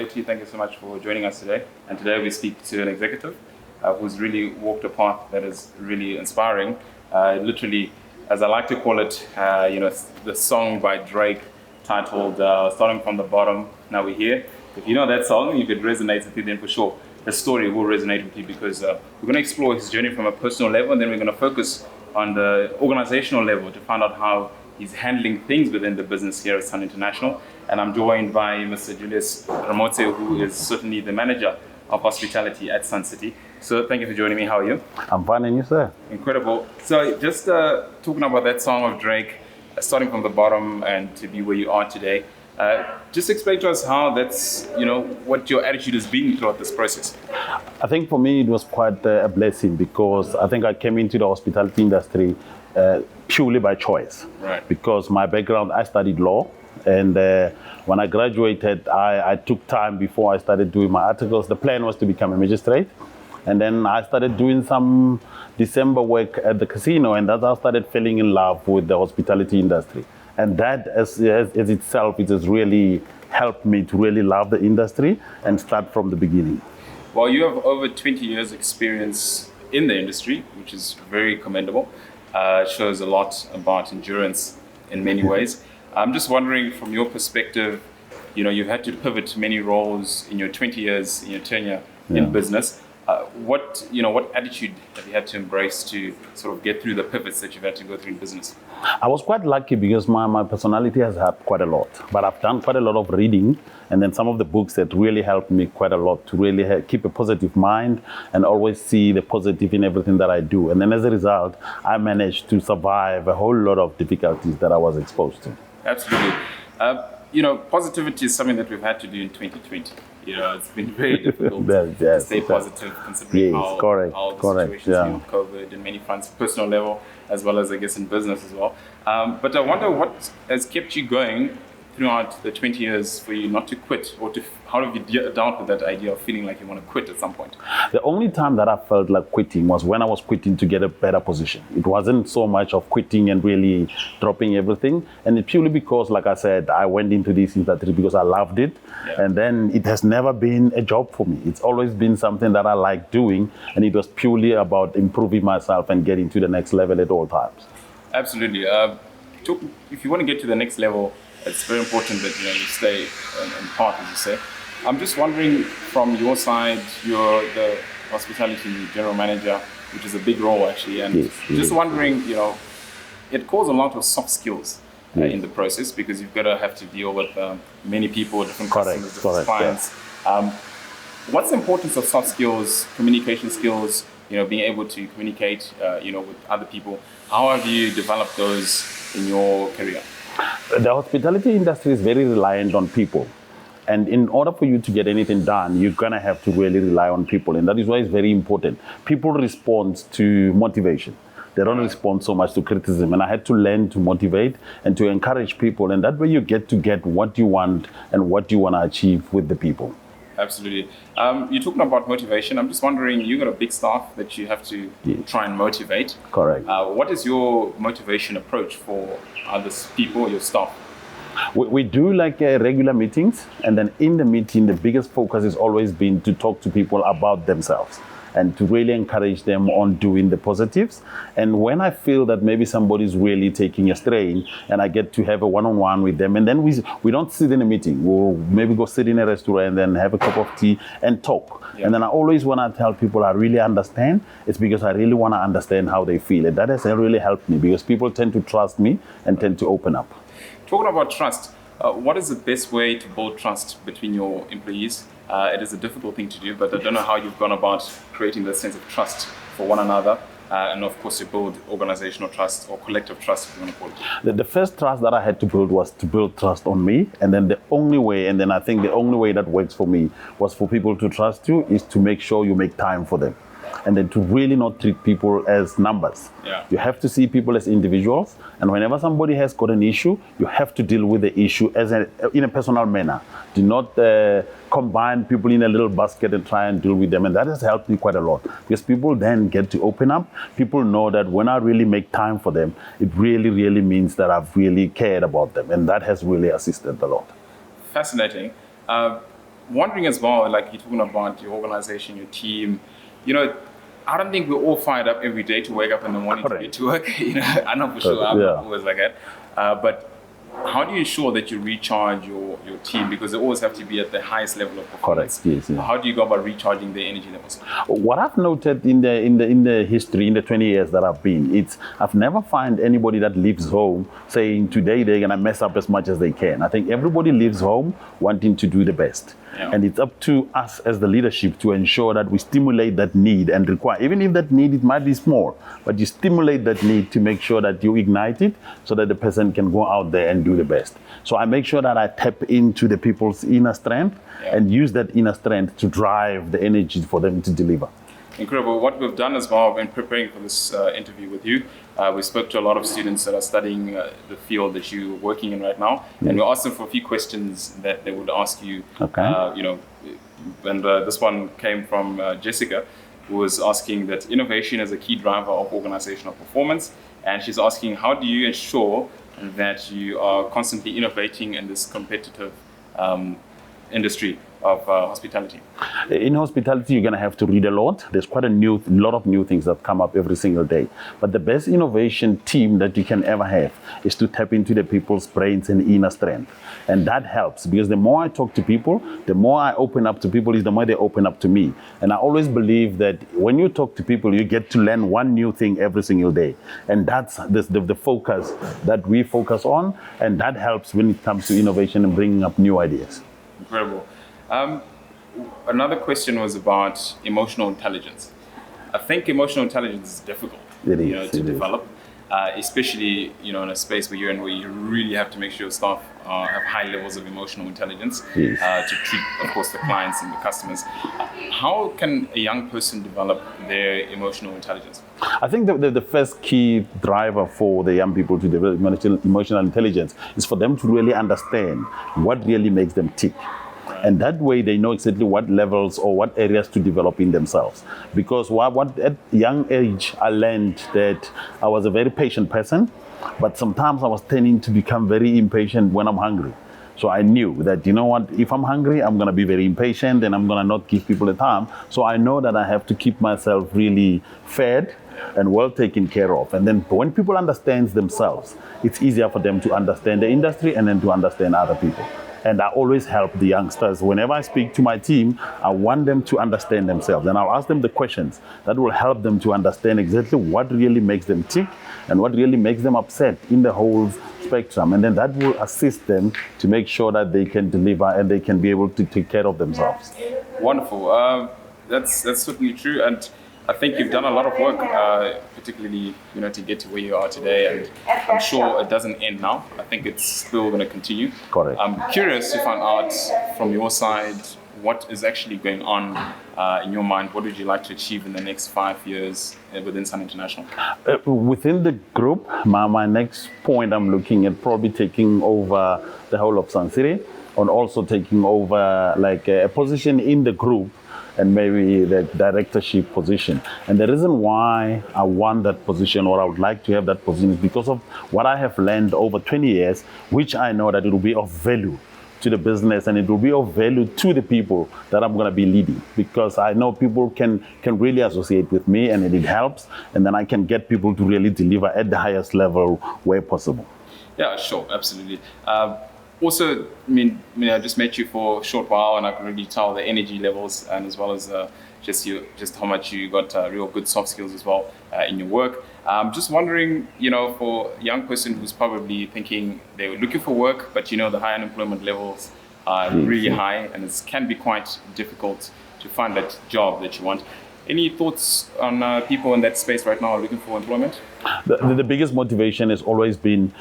say to you, thank you so much for joining us today. And today we speak to an executive who's really walked a path that is really inspiring. Literally, as I like to call it, the song by Drake titled Starting from the Bottom, Now We're Here. If you know that song, if it resonates with you, then for sure the story will resonate with you, because we're going to explore his journey from a personal level, and then we're going to focus on the organizational level to find out how he's handling things within the business here at Sun International. And I'm joined by Mr. Julius Ramotse, who is certainly the manager of hospitality at Sun City. So thank you for joining me. How are you? I'm fine, and you, sir? Incredible. So just talking about that song of Drake, starting from the bottom and to be where you are today, just explain to us how that's, what your attitude has been throughout this process. I think for me it was quite a blessing, because I think I came into the hospitality industry purely by choice. Right. Because my background, I studied law, and when I graduated, I took time before I started doing my articles. The plan was to become a magistrate, and then I started doing some December work at the casino, and that's how I started falling in love with the hospitality industry. And that as itself, it has really helped me to really love the industry and start from the beginning. Well, you have over 20 years experience in the industry, which is very commendable. Shows a lot about endurance in many ways. I'm just wondering, from your perspective, you've had to pivot many roles in your 20 years in your tenure in business. What attitude have you had to embrace to sort of get through the pivots that you've had to go through in business? I was quite lucky, because my personality has helped quite a lot. But I've done quite a lot of reading, and then some of the books that really helped me quite a lot to really keep a positive mind and always see the positive in everything that I do. And then as a result, I managed to survive a whole lot of difficulties that I was exposed to. Absolutely. Positivity is something that we've had to do in 2020. It's been very difficult to stay positive, considering how the situation's been with COVID in many fronts, personal level, as well as, I guess, in business as well. But I wonder what has kept you going throughout the 20 years for you not to quit, or how have you dealt with that idea of feeling like you want to quit at some point? The only time that I felt like quitting was when I was quitting to get a better position. It wasn't so much of quitting and really dropping everything. And it's purely because, like I said, I went into this industry because I loved it. Yeah. And then it has never been a job for me. It's always been something that I like doing. And it was purely about improving myself and getting to the next level at all times. Absolutely. If you want to get to the next level, it's very important that you stay in part, as you say. I'm just wondering, from your side, you're the hospitality general manager, which is a big role actually, and wondering, it calls a lot of soft skills in the process, because you've got to have to deal with many people, different customers, different clients. Yeah. What's the importance of soft skills, communication skills? Being able to communicate, with other people. How have you developed those in your career? The hospitality industry is very reliant on people. And in order for you to get anything done, you're going to have to really rely on people. And that is why it's very important. People respond to motivation. They don't respond so much to criticism. And I had to learn to motivate and to encourage people. And that way you get what you want and what you want to achieve with the people. Absolutely. You're talking about motivation. I'm just wondering, you've got a big staff that you have to try and motivate. Correct. What is your motivation approach for other people, your staff? We do regular meetings, and then in the meeting, the biggest focus has always been to talk to people about themselves and to really encourage them on doing the positives. And when I feel that maybe somebody's really taking a strain, and I get to have a one-on-one with them, and then we don't sit in a meeting, we'll maybe go sit in a restaurant and then have a cup of tea and talk. Yeah. And then I always want to tell people I really understand. It's because I really want to understand how they feel. And that has really helped me, because people tend to trust me and tend to open up. Talking about trust, what is the best way to build trust between your employees? It is a difficult thing to do, but I don't know how you've gone about creating the sense of trust for one another, and of course to build organizational trust or collective trust, if you want to call it. The first trust that I had to build was to build trust on me, and then I think the only way that works for me was for people to trust you is to make sure you make time for them. And then to really not treat people as numbers. Yeah. You have to see people as individuals. And whenever somebody has got an issue, you have to deal with the issue in a personal manner. Do not combine people in a little basket and try and deal with them. And that has helped me quite a lot. Because people then get to open up. People know that when I really make time for them, it really, really means that I've really cared about them. And that has really assisted a lot. Fascinating. wondering as well, like you're talking about your organization, your team, I don't think we're all fired up every day to wake up in the morning to get to work. I know for sure I'm always like that. But how do you ensure that you recharge your team? Because they always have to be at the highest level of performance. Correct. Yes. How do you go about recharging their energy levels? What I've noted in the history, in the 20 years that I've been, I've never found anybody that leaves home saying today they're gonna mess up as much as they can. I think everybody leaves home wanting to do the best. Yeah. And it's up to us as the leadership to ensure that we stimulate that need and require, even if that need, it might be small, but you stimulate that need to make sure that you ignite it so that the person can go out there and do the best. So I make sure that I tap into the people's inner strength and use that inner strength to drive the energy for them to deliver. Incredible. What we've done as well in preparing for this interview with you, we spoke to a lot of students that are studying the field that you're working in right now, and we asked them for a few questions that they would ask you. Okay. And this one came from Jessica, who was asking that innovation is a key driver of organizational performance, and she's asking, how do you ensure that you are constantly innovating in this competitive industry of hospitality? In hospitality, you're going to have to read a lot. There's quite a lot of new things that come up every single day. But the best innovation team that you can ever have is to tap into the people's brains and inner strength. And that helps, because the more I talk to people, the more I open up to people, is the more they open up to me. And I always believe that when you talk to people, you get to learn one new thing every single day. And that's the focus that we focus on. And that helps when it comes to innovation and bringing up new ideas. Incredible. Another question was about emotional intelligence. I think emotional intelligence is difficult to develop, especially in a space where you're in, where you really have to make sure staff have high levels of emotional intelligence to treat, of course, the clients and the customers. How can a young person develop their emotional intelligence? I think the first key driver for the young people to develop emotional intelligence is for them to really understand what really makes them tick. And that way they know exactly what levels or what areas to develop in themselves. Because what at young age I learned that I was a very patient person, but sometimes I was tending to become very impatient when I'm hungry. So I knew that, if I'm hungry, I'm going to be very impatient and I'm going to not give people the time. So I know that I have to keep myself really fed and well taken care of. And then when people understand themselves, it's easier for them to understand the industry and then to understand other people. And I always help the youngsters. Whenever I speak to my team, I want them to understand themselves. And I'll ask them the questions that will help them to understand exactly what really makes them tick and what really makes them upset in the whole spectrum. And then that will assist them to make sure that they can deliver and they can be able to take care of themselves. Wonderful. That's certainly true. And I think you've done a lot of work, particularly, to get to where you are today, and I'm sure it doesn't end now. I think it's still going to continue. Correct. I'm curious to find out from your side what is actually going on in your mind. What would you like to achieve in the next 5 years within Sun International? Within the group, my next point, I'm looking at probably taking over the whole of Sun City, and also taking over like a position in the group, and maybe the directorship position. And the reason why I want that position, or I would like to have that position, is because of what I have learned over 20 years, which I know that it will be of value to the business and it will be of value to the people that I'm going to be leading, because I know people can really associate with me and it helps, and then I can get people to really deliver at the highest level where possible. Yeah, sure, absolutely. Also, I just met you for a short while, and I can really tell the energy levels, and as well as just how much you got real good soft skills as well in your work. Just wondering, for a young person who's probably thinking they were looking for work, but the high unemployment levels are really high, and it can be quite difficult to find that job that you want. Any thoughts on people in that space right now looking for employment? The biggest motivation has always been,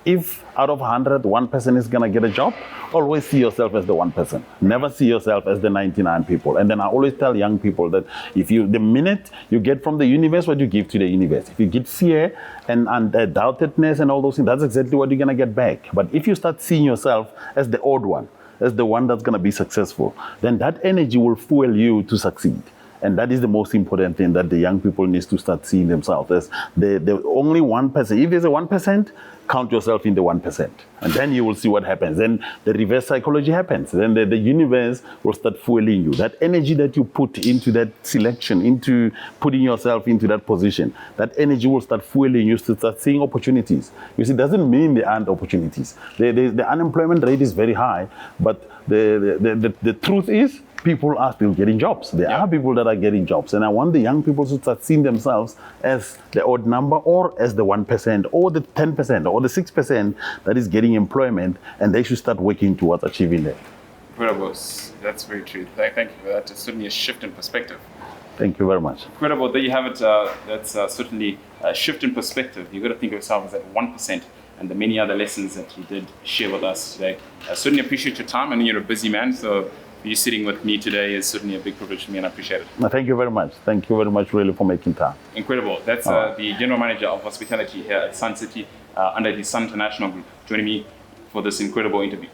if out of 100, one person is going to get a job, always see yourself as the one person. Never see yourself as the 99 people. And then I always tell young people that the minute you get from the universe what you give to the universe, if you get fear and doubtedness and all those things, that's exactly what you're going to get back. But if you start seeing yourself as the odd one, as the one that's going to be successful, then that energy will fuel you to succeed. And that is the most important thing that the young people need to start seeing themselves as the only 1%. If there's a 1%, count yourself in the 1%. And then you will see what happens. Then the reverse psychology happens. Then the universe will start fueling you. That energy that you put into that selection, into putting yourself into that position, that energy will start fueling you to start seeing opportunities. You see, it doesn't mean there aren't opportunities. The unemployment rate is very high, but the truth is, people are still getting jobs. There are people that are getting jobs. And I want the young people to start seeing themselves as the odd number or as the 1% or the 10% or the 6% that is getting employment, and they should start working towards achieving that. Incredible. That's very true. Thank you for that. It's certainly a shift in perspective. Thank you very much. Incredible. There you have it. That's certainly a shift in perspective. You've got to think of yourself as that 1% and the many other lessons that you did share with us today. I certainly appreciate your time. I know you're a busy man, so you sitting with me today is certainly a big privilege for me, and I appreciate it. Thank you very much. Thank you very much, really, for making time. Incredible. That's the General Manager of Hospitality here at Sun City under the Sun International Group, joining me for this incredible interview.